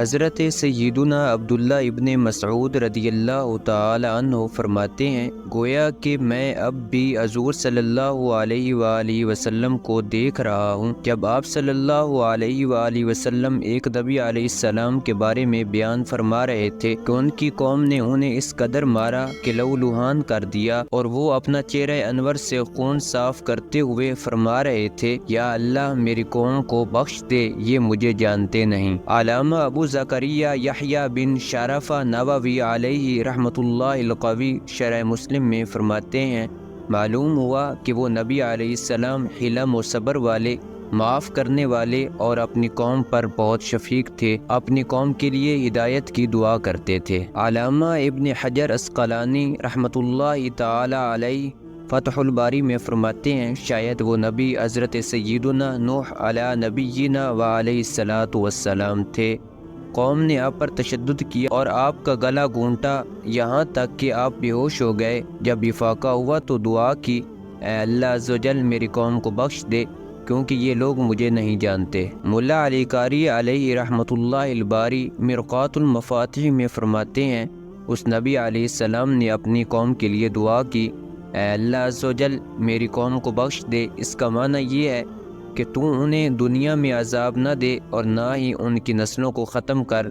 حضرت سیدنا عبداللہ ابن مسعود رضی اللہ تعالی عنہ فرماتے ہیں، گویا کہ میں اب بھی حضور صلی اللہ علیہ وآلہ وسلم کو دیکھ رہا ہوں جب آپ صلی اللہ علیہ وآلہ وسلم ایک نبی علیہ السلام کے بارے میں بیان فرما رہے تھے کہ ان کی قوم نے انہیں اس قدر مارا کہ لہولہان کر دیا، اور وہ اپنا چہرہ انور سے خون صاف کرتے ہوئے فرما رہے تھے، یا اللہ میری قوم کو بخش دے، یہ مجھے جانتے نہیں۔ علامہ ابو زکریا یحییٰ بن شرفہ نووی علیہ رحمۃ اللہ القوی شرح مسلم میں فرماتے ہیں، معلوم ہوا کہ وہ نبی علیہ السلام حلم و صبر والے، معاف کرنے والے اور اپنی قوم پر بہت شفیق تھے، اپنی قوم کے لیے ہدایت کی دعا کرتے تھے۔ علامہ ابن حجر عسقلانی رحمۃ اللہ تعالی علیہ فتح الباری میں فرماتے ہیں، شاید وہ نبی حضرت سیدنا نوح علیہ نبینا و علیہ الصلاۃ والسلام تھے۔ قوم نے آپ پر تشدد کیا اور آپ کا گلا گھونٹا، یہاں تک کہ آپ بے ہوش ہو گئے۔ جب افاقہ ہوا تو دعا کی، اے اللہ عز و جل میری قوم کو بخش دے، کیونکہ یہ لوگ مجھے نہیں جانتے۔ ملا علی قاری علیہ رحمۃ اللہ الباری مرقات المفاتیح میں فرماتے ہیں، اس نبی علیہ السلام نے اپنی قوم کے لیے دعا کی، اے اللہ عز و جل میری قوم کو بخش دے۔ اس کا معنی یہ ہے کہ تو انہیں دنیا میں عذاب نہ دے اور نہ ہی ان کی نسلوں کو ختم کر،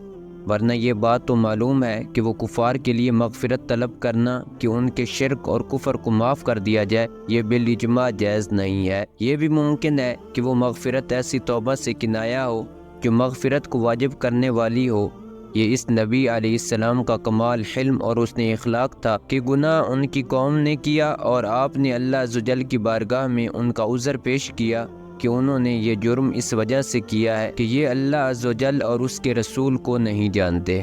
ورنہ یہ بات تو معلوم ہے کہ وہ کفار کے لیے مغفرت طلب کرنا کہ ان کے شرک اور کفر کو معاف کر دیا جائے، یہ بالاجماع جائز نہیں ہے۔ یہ بھی ممکن ہے کہ وہ مغفرت ایسی توبہ سے کنایا ہو جو مغفرت کو واجب کرنے والی ہو۔ یہ اس نبی علیہ السلام کا کمال حلم اور اس نے اخلاق تھا کہ گناہ ان کی قوم نے کیا اور آپ نے اللہ عز و جل کی بارگاہ میں ان کا عذر پیش کیا کہ انہوں نے یہ جرم اس وجہ سے کیا ہے کہ یہ اللہ عز و جل اور اس کے رسول کو نہیں جانتے۔